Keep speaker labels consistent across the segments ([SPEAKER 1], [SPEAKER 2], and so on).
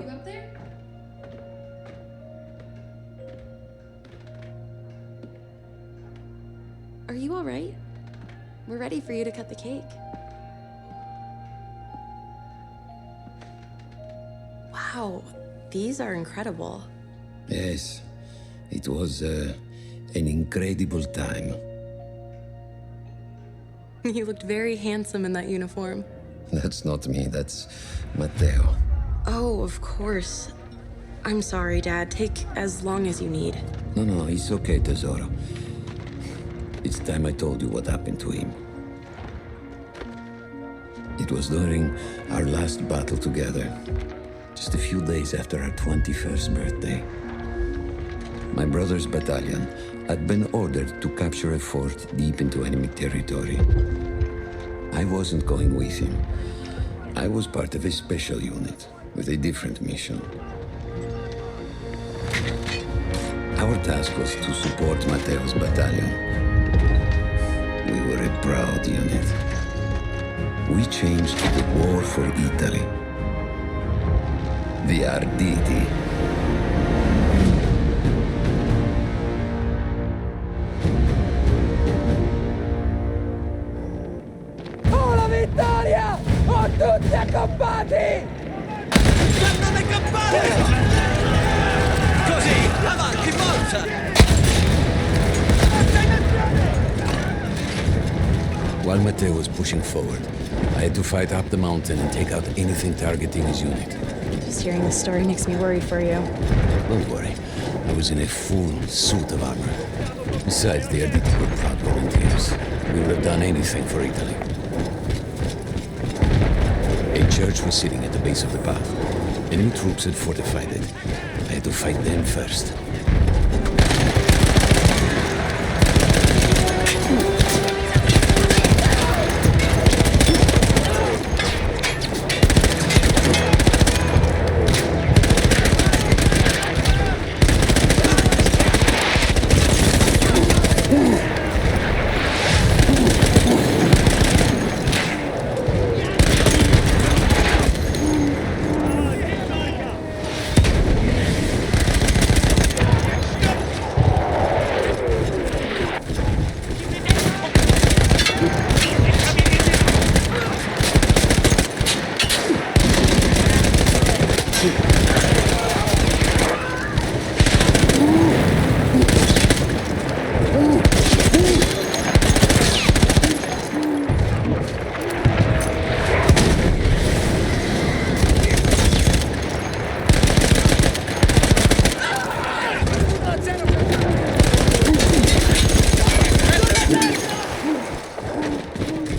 [SPEAKER 1] You up there?
[SPEAKER 2] Are you all right? We're ready for you to cut the cake. Wow, these are incredible.
[SPEAKER 3] Yes, it was an incredible time.
[SPEAKER 2] You looked very handsome in that uniform.
[SPEAKER 3] That's not me, that's Matteo.
[SPEAKER 2] Oh, of course. I'm sorry, Dad. Take as long as you need.
[SPEAKER 3] No, it's okay, Tesoro. It's time I told you what happened to him. It was during our last battle together, just a few days after our 21st birthday. My brother's battalion had been ordered to capture a fort deep into enemy territory. I wasn't going with him. I was part of a special unit with a different mission. Our task was to support Matteo's battalion. We were a proud unit. We changed the war for Italy. The Arditi.
[SPEAKER 4] Oh, la vittoria! Oh, tutti accampati!
[SPEAKER 5] Stanno le campane! Così, avanti, forza!
[SPEAKER 3] While Matteo was pushing forward, I had to fight up the mountain and take out anything targeting his unit.
[SPEAKER 2] Just hearing this story makes me worry for you.
[SPEAKER 3] Don't worry, I was in a full suit of armor. Besides, the Arditi were proud volunteers. We would have done anything for Italy. A church was sitting at the base of the path. Enemy troops had fortified it. I had to fight them first.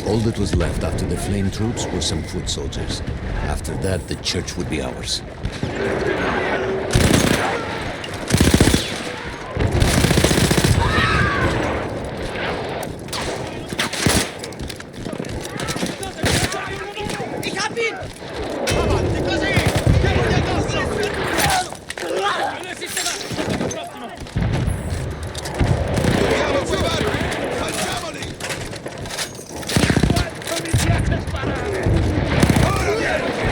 [SPEAKER 3] All that was left after the flame troops were some foot soldiers. After that, the church would be ours.
[SPEAKER 5] Ich hab ihn! Avanti, così! Diamogli addosso! Andiamo, guardate! Facciamoli! Quanto mi piace sparare! Ora vieni!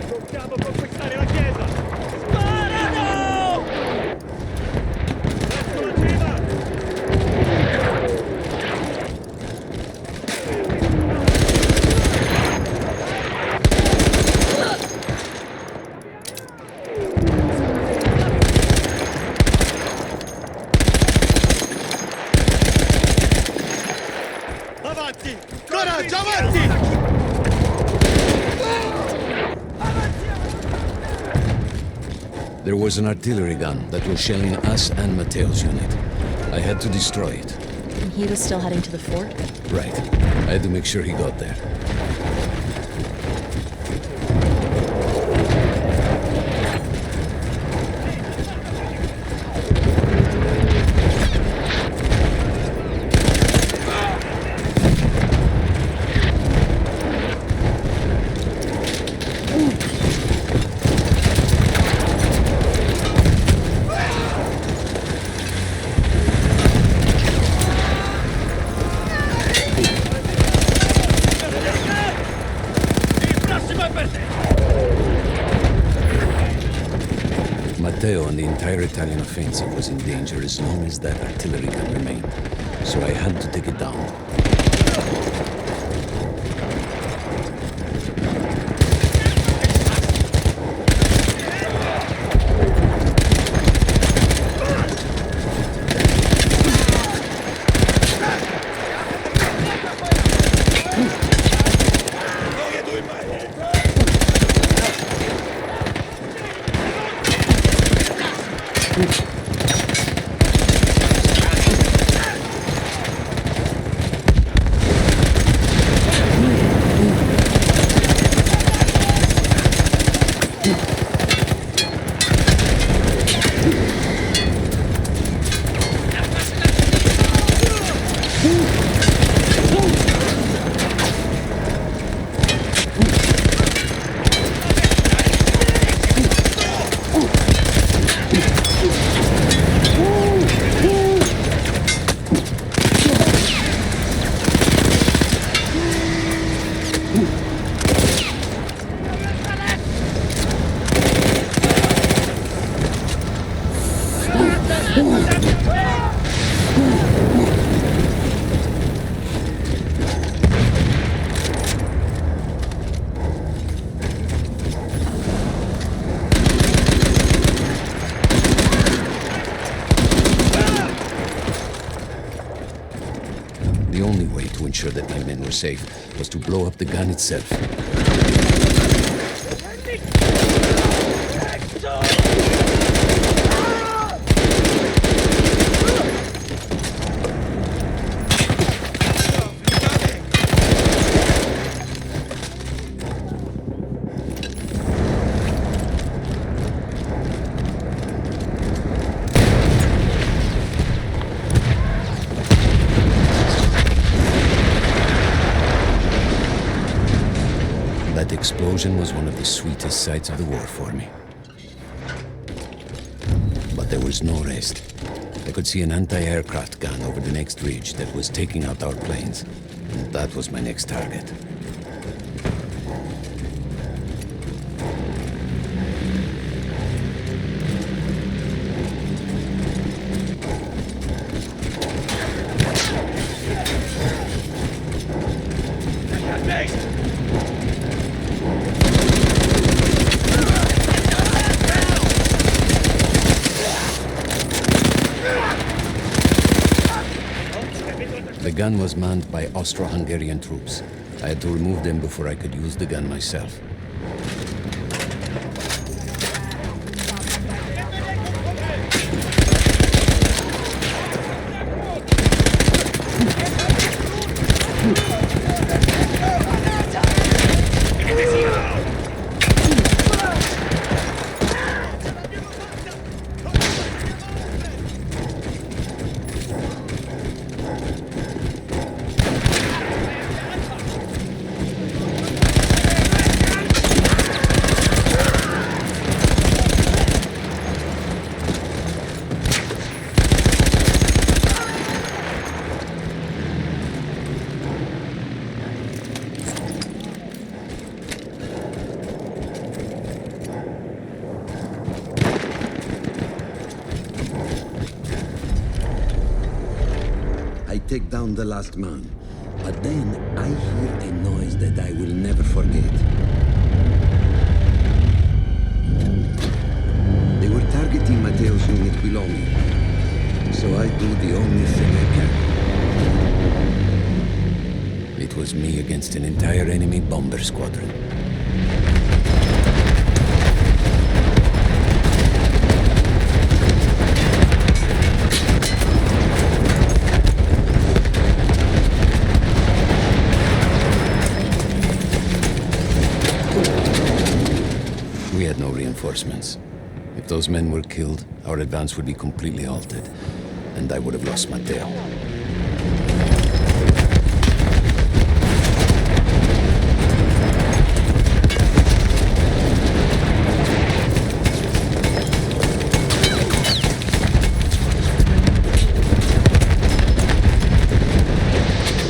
[SPEAKER 5] Dobbiamo conquistare la chiesa! Sparano! Verso la cima! Avanti! Coraggio, avanti!
[SPEAKER 3] There was an artillery gun that was shelling us and Matteo's unit. I had to destroy it.
[SPEAKER 2] And he was still heading to the fort?
[SPEAKER 3] Right. I had to make sure he got there. entire Italian offensive was in danger as long as that artillery gun remained. So I had to take it down. The only way to ensure that my men were safe was to blow up the gun itself. That explosion was one of the sweetest sights of the war for me. But there was no rest. I could see an anti-aircraft gun over the next ridge that was taking out our planes. And that was my next target. The gun was manned by Austro-Hungarian troops. I had to remove them before I could use the gun myself. I take down the last man, but then I hear a noise that I will never forget. They were targeting Matteo's unit below me, so I do the only thing I can. It was me against an entire enemy bomber squadron. We had no reinforcements. If those men were killed, our advance would be completely halted, and I would have lost Matteo.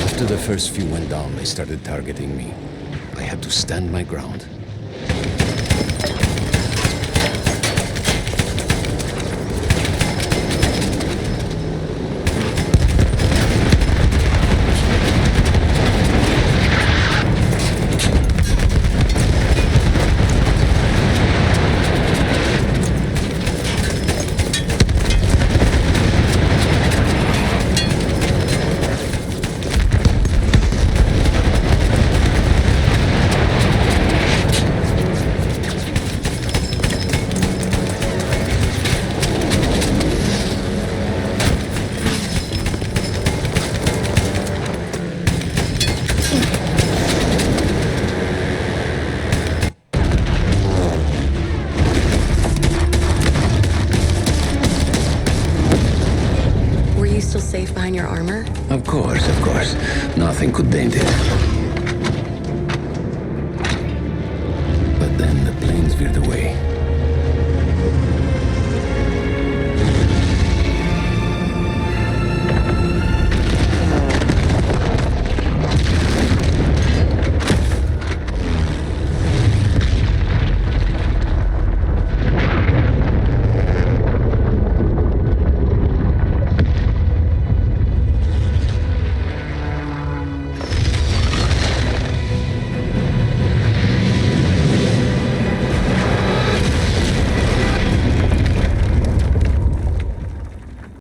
[SPEAKER 3] After the first few went down, they started targeting me. I had to stand my ground.
[SPEAKER 2] still safe behind your armor?
[SPEAKER 3] Of course, of course. Nothing could dent it. But then the planes veered away.